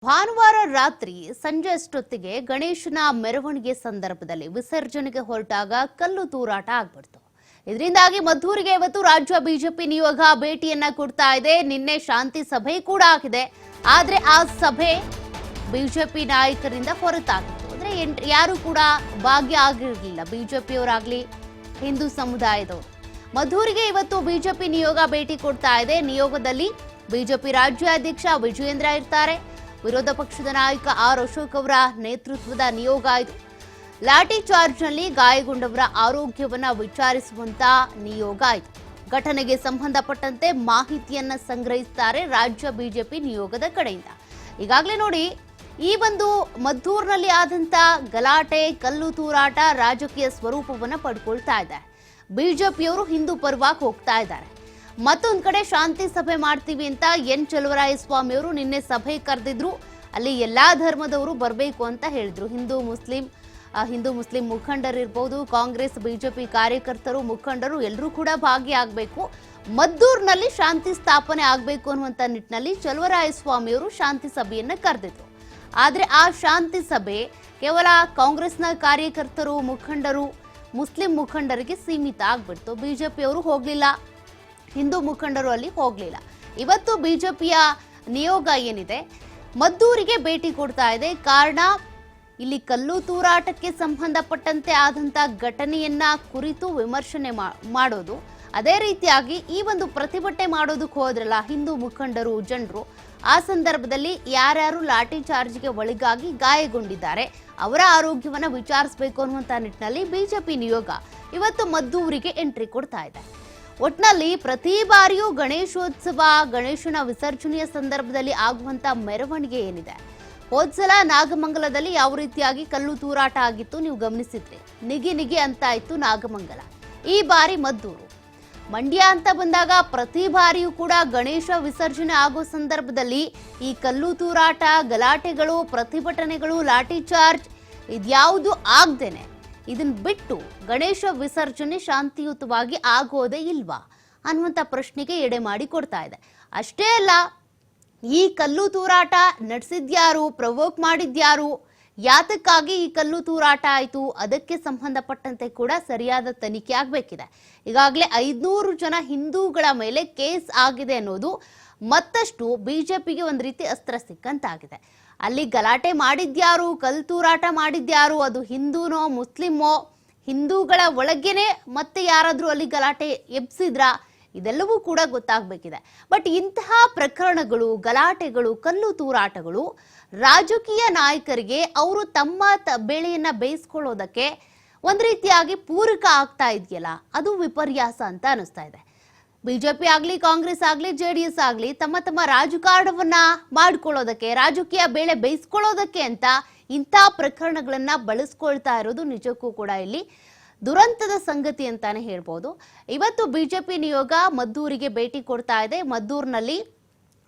ಭಾನುವಾರ ರಾತ್ರಿ ಸಂಜೆ ಅಷ್ಟೊತ್ತಿಗೆ ಗಣೇಶನ ಮೆರವಣಿಗೆ ಸಂದರ್ಭದಲ್ಲಿ ವಿಸರ್ಜನೆಗೆ ಹೊರಟಾಗ ಕಲ್ಲು ತೂರಾಟ ಆಗ್ಬಿಡ್ತು. ಇದರಿಂದಾಗಿ ಮದ್ದೂರಿಗೆ ಇವತ್ತು ರಾಜ್ಯ ಬಿಜೆಪಿ ನಿಯೋಗ ಭೇಟಿಯನ್ನ ಕೊಡ್ತಾ ಇದೆ. ನಿನ್ನೆ ಶಾಂತಿ ಸಭೆ ಕೂಡ ಆಗಿದೆ. ಆದ್ರೆ ಆ ಸಭೆ ಬಿಜೆಪಿ ನಾಯಕರಿಂದ ಹೊರತಾಗಿತ್ತು. ಅಂದ್ರೆ ಯಾರು ಕೂಡ ಭಾಗ್ಯ ಆಗಿರಲಿಲ್ಲ, ಬಿಜೆಪಿಯವರಾಗ್ಲಿ ಹಿಂದೂ ಸಮುದಾಯದವರು. ಮದ್ದೂರಿಗೆ ಇವತ್ತು ಬಿಜೆಪಿ ನಿಯೋಗ ಭೇಟಿ ಕೊಡ್ತಾ ಇದೆ. ನಿಯೋಗದಲ್ಲಿ ಬಿಜೆಪಿ ರಾಜ್ಯಾಧ್ಯಕ್ಷ ವಿಜಯೇಂದ್ರ ಇರ್ತಾರೆ. ವಿರೋಧ ಪಕ್ಷದ ನಾಯಕ ಆರ್ ಅಶೋಕ್ ಅವರ ನೇತೃತ್ವದ ನಿಯೋಗ ಇದು. ಲಾಠಿ ಚಾರ್ಜ್ನಲ್ಲಿ ಗಾಯಗೊಂಡವರ ಆರೋಗ್ಯವನ್ನ ವಿಚಾರಿಸುವಂತ ನಿಯೋಗ ಇದು. ಘಟನೆಗೆ ಸಂಬಂಧಪಟ್ಟಂತೆ ಮಾಹಿತಿಯನ್ನ ಸಂಗ್ರಹಿಸುತ್ತಾರೆ ರಾಜ್ಯ ಬಿಜೆಪಿ ನಿಯೋಗದ ಕಡೆಯಿಂದ. ಈಗಾಗಲೇ ನೋಡಿ, ಈ ಒಂದು ಮದ್ದೂರಿನಲ್ಲಿ ಆದಂತ ಗಲಾಟೆ, ಕಲ್ಲು ತೂರಾಟ ರಾಜಕೀಯ ಸ್ವರೂಪವನ್ನ ಪಡ್ಕೊಳ್ತಾ ಇದೆ. ಬಿಜೆಪಿಯವರು ಹಿಂದೂ ಪರವಾಗಿ ಹೋಗ್ತಾ ಇದ್ದಾರೆ. ಮತ್ತೊಂದು ಕಡೆ ಶಾಂತಿ ಸಭೆ ಮಾಡ್ತೀವಿ ಅಂತ ಎನ್ ಚಲುವರಾಯಸ್ವಾಮಿ ಅವರು ನಿನ್ನೆ ಸಭೆ ಕರೆದಿದ್ರು. ಅಲ್ಲಿ ಎಲ್ಲಾ ಧರ್ಮದವರು ಬರಬೇಕು ಅಂತ ಹೇಳಿದ್ರು. ಹಿಂದೂ ಮುಸ್ಲಿಂ ಮುಖಂಡರಿರ್ಬೋದು, ಕಾಂಗ್ರೆಸ್ ಬಿಜೆಪಿ ಕಾರ್ಯಕರ್ತರು, ಮುಖಂಡರು ಎಲ್ಲರೂ ಕೂಡ ಭಾಗಿಯಾಗಬೇಕು. ಮದ್ದೂರಿನಲ್ಲಿ ಶಾಂತಿ ಸ್ಥಾಪನೆ ಆಗಬೇಕು ಅನ್ನುವಂಥ ನಿಟ್ಟಿನಲ್ಲಿ ಚಲುವರಾಯಸ್ವಾಮಿ ಅವರು ಶಾಂತಿ ಸಭೆಯನ್ನ ಕರೆದಿದ್ರು. ಆದ್ರೆ ಆ ಶಾಂತಿ ಸಭೆ ಕೇವಲ ಕಾಂಗ್ರೆಸ್ನ ಕಾರ್ಯಕರ್ತರು, ಮುಖಂಡರು, ಮುಸ್ಲಿಂ ಮುಖಂಡರಿಗೆ ಸೀಮಿತ ಆಗ್ಬಿಡ್ತು. ಬಿಜೆಪಿಯವರು ಹೋಗ್ಲಿಲ್ಲ, ಹಿಂದೂ ಮುಖಂಡರು ಅಲ್ಲಿ ಹೋಗಲಿಲ್ಲ. ಇವತ್ತು ಬಿಜೆಪಿಯ ನಿಯೋಗ ಏನಿದೆ ಮದ್ದೂರಿಗೆ ಭೇಟಿ ಕೊಡ್ತಾ ಇದೆ. ಕಾರಣ ಇಲ್ಲಿ ಕಲ್ಲು ತೂರಾಟಕ್ಕೆ ಸಂಬಂಧಪಟ್ಟಂತೆ ಆದಂತ ಘಟನೆಯನ್ನ ಕುರಿತು ವಿಮರ್ಶನೆ ಮಾಡೋದು. ಅದೇ ರೀತಿಯಾಗಿ ಈ ಒಂದು ಪ್ರತಿಭಟನೆ ಮಾಡೋದಕ್ಕೆ ಹೋದ್ರಲ್ಲ ಹಿಂದೂ ಮುಖಂಡರು, ಜನರು, ಆ ಸಂದರ್ಭದಲ್ಲಿ ಯಾರ್ಯಾರು ಲಾಠಿ ಚಾರ್ಜ್ಗೆ ಒಳಗಾಗಿ ಗಾಯಗೊಂಡಿದ್ದಾರೆ ಅವರ ಆರೋಗ್ಯವನ್ನ ವಿಚಾರಿಸಬೇಕು ಅನ್ನುವಂತ ನಿಟ್ಟಿನಲ್ಲಿ ಬಿಜೆಪಿ ನಿಯೋಗ ಇವತ್ತು ಮದ್ದೂರಿಗೆ ಎಂಟ್ರಿ ಕೊಡ್ತಾ ಇದೆ. ಒಟ್ನಲ್ಲಿ ಪ್ರತಿ ಬಾರಿಯೂ ಗಣೇಶೋತ್ಸವ, ಗಣೇಶನ ವಿಸರ್ಜನೆಯ ಸಂದರ್ಭದಲ್ಲಿ ಆಗುವಂತ ಮೆರವಣಿಗೆ ಏನಿದೆ, ಹೋದ್ಸಲ ನಾಗಮಂಗಲದಲ್ಲಿ ಯಾವ ರೀತಿಯಾಗಿ ಕಲ್ಲು ತೂರಾಟ ಆಗಿತ್ತು ನೀವು ಗಮನಿಸಿದ್ರಿ. ನಿಗಿ ಅಂತ ಇತ್ತು ನಾಗಮಂಗಲ. ಈ ಬಾರಿ ಮದ್ದೂರು, ಮಂಡ್ಯ ಅಂತ ಬಂದಾಗ ಪ್ರತಿ ಬಾರಿಯೂ ಕೂಡ ಗಣೇಶ ವಿಸರ್ಜನೆ ಆಗೋ ಸಂದರ್ಭದಲ್ಲಿ ಈ ಕಲ್ಲು ತೂರಾಟ, ಗಲಾಟೆಗಳು, ಪ್ರತಿಭಟನೆಗಳು, ಲಾಠಿ ಚಾರ್ಜ್ ಇದ್ಯಾವುದು ಆಗ್ದೇನೆ ಇದನ್ನ ಬಿಟ್ಟು ಗಣೇಶ ವಿಸರ್ಜನೆ ಶಾಂತಿಯುತವಾಗಿ ಆಗೋದೇ ಇಲ್ವಾ ಅನ್ನುವಂಥ ಪ್ರಶ್ನೆಗೆ ಎಡೆ ಮಾಡಿ ಕೊಡ್ತಾ ಇದೆ. ಅಷ್ಟೇ ಅಲ್ಲ, ಈ ಕಲ್ಲು ತೂರಾಟ ನಡೆಸಿದ್ಯಾರು, ಪ್ರವೋಕ್ ಮಾಡಿದ್ಯಾರು, ಯಾತಕ್ಕಾಗಿ ಈ ಕಲ್ಲು ತೂರಾಟ ಆಯಿತು, ಅದಕ್ಕೆ ಸಂಬಂಧಪಟ್ಟಂತೆ ಕೂಡ ಸರಿಯಾದ ತನಿಖೆ ಆಗಬೇಕಿದೆ. ಈಗಾಗಲೇ 500 ಜನ ಹಿಂದೂಗಳ ಮೇಲೆ ಕೇಸ್ ಆಗಿದೆ ಅನ್ನೋದು ಮತ್ತಷ್ಟು ಬಿಜೆಪಿಗೆ ಒಂದು ರೀತಿ ಅಸ್ತ್ರ ಸಿಕ್ಕಂತಾಗಿದೆ. ಅಲ್ಲಿ ಗಲಾಟೆ ಮಾಡಿದ್ಯಾರು, ಕಲ್ಲು ತೂರಾಟ ಮಾಡಿದ್ಯಾರು, ಅದು ಹಿಂದೂನೋ ಮುಸ್ಲಿಮೋ, ಹಿಂದೂಗಳ ಒಳಗೇನೆ ಮತ್ತೆ ಯಾರಾದ್ರೂ ಅಲ್ಲಿ ಗಲಾಟೆ ಎಬ್ಸಿದ್ರ, ಇದೆಲ್ಲವೂ ಕೂಡ ಗೊತ್ತಾಗಬೇಕಿದೆ. ಬಟ್ ಇಂತಹ ಪ್ರಕರಣಗಳು, ಗಲಾಟೆಗಳು, ಕಲ್ಲು ತೂರಾಟಗಳು ರಾಜಕೀಯ ನಾಯಕರಿಗೆ ಅವರು ತಮ್ಮ ಬೆಳೆಯನ್ನ ಬೇಯಿಸ್ಕೊಳ್ಳೋದಕ್ಕೆ ಒಂದ್ ರೀತಿಯಾಗಿ ಪೂರಕ ಆಗ್ತಾ ಇದೆಯಲ್ಲ, ಅದು ವಿಪರ್ಯಾಸ ಅಂತ ಅನಿಸ್ತಾ ಇದೆ. ಬಿಜೆಪಿ ಆಗ್ಲಿ, ಕಾಂಗ್ರೆಸ್ ಆಗ್ಲಿ, ಜೆಡಿಎಸ್ ಆಗ್ಲಿ ತಮ್ಮ ರಾಜಕಾರಣವನ್ನ ಮಾಡ್ಕೊಳ್ಳೋದಕ್ಕೆ, ರಾಜಕೀಯ ಬೇಳೆ ಬೇಯಿಸ್ಕೊಳ್ಳೋದಕ್ಕೆ ಅಂತ ಇಂಥ ಪ್ರಕರಣಗಳನ್ನ ಬಳಸ್ಕೊಳ್ತಾ ಇರೋದು ನಿಜಕ್ಕೂ ಕೂಡ ಇಲ್ಲಿ ದುರಂತದ ಸಂಗತಿ ಅಂತಾನೆ ಹೇಳ್ಬೋದು. ಇವತ್ತು ಬಿಜೆಪಿ ನಿಯೋಗ ಮದ್ದೂರಿಗೆ ಭೇಟಿ ಕೊಡ್ತಾ ಇದೆ. ಮದ್ದೂರಿನಲ್ಲಿ